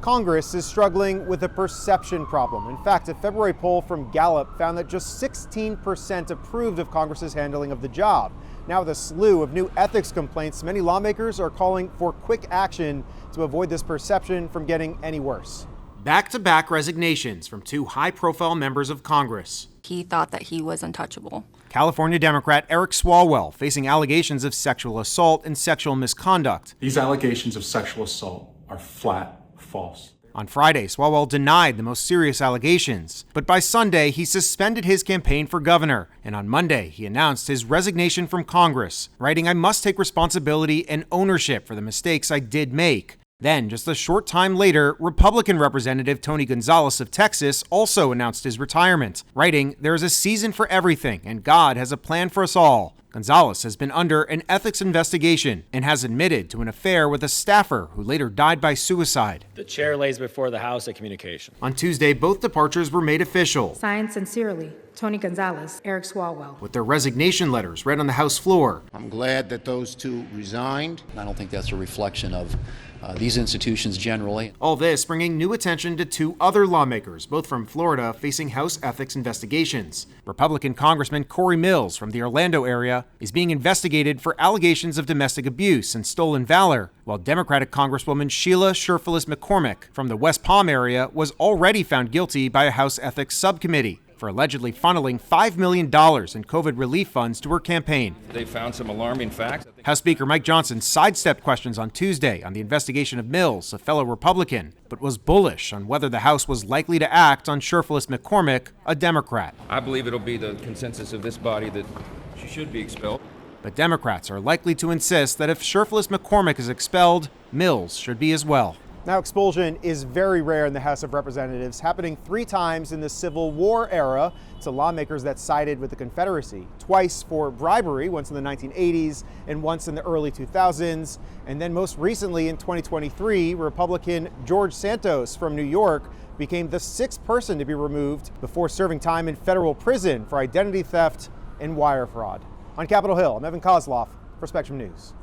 Congress is struggling with a perception problem. In fact, a February poll from Gallup found that just 16% approved of Congress's handling of the job. Now, with a slew of new ethics complaints, many lawmakers are calling for quick action to avoid this perception from getting any worse. Back-to-back resignations from two high-profile members of Congress. He thought that he was untouchable. California Democrat Eric Swalwell facing allegations of sexual assault and sexual misconduct. These allegations of sexual assault are flat false. On Friday, Swalwell denied the most serious allegations, but by Sunday, he suspended his campaign for governor, and on Monday, he announced his resignation from Congress, writing, "I must take responsibility and ownership for the mistakes I did make." Then, just a short time later, Republican Representative Tony Gonzales of Texas also announced his retirement, writing, "There is a season for everything, and God has a plan for us all." Gonzales has been under an ethics investigation and has admitted to an affair with a staffer who later died by suicide. The chair lays before the House a communication. On Tuesday, both departures were made official. Signed sincerely, Tony Gonzales, Eric Swalwell. With their resignation letters read on the House floor. I'm glad that those two resigned. I don't think that's a reflection of these institutions generally. All this bringing new attention to two other lawmakers, both from Florida, facing House ethics investigations. Republican Congressman Corey Mills from the Orlando area is being investigated for allegations of domestic abuse and stolen valor, while Democratic Congresswoman Sheila Sherfilis McCormick from the West Palm area was already found guilty by a House ethics subcommittee for allegedly funneling $5 million in COVID relief funds to her campaign. They found some alarming facts. House Speaker Mike Johnson sidestepped questions on Tuesday on the investigation of Mills, a fellow Republican, but was bullish on whether the House was likely to act on Sherfilis McCormick, a Democrat. I believe it'll be the consensus of this body that she should be expelled. But Democrats are likely to insist that if Sherfilis McCormick is expelled, Mills should be as well. Now, expulsion is very rare in the House of Representatives, happening 3 times in the Civil War era to lawmakers that sided with the Confederacy. Twice for bribery, once in the 1980s and once in the early 2000s. And then most recently in 2023, Republican George Santos from New York became the 6th person to be removed before serving time in federal prison for identity theft and wire fraud. On Capitol Hill, I'm Evan Koslof for Spectrum News.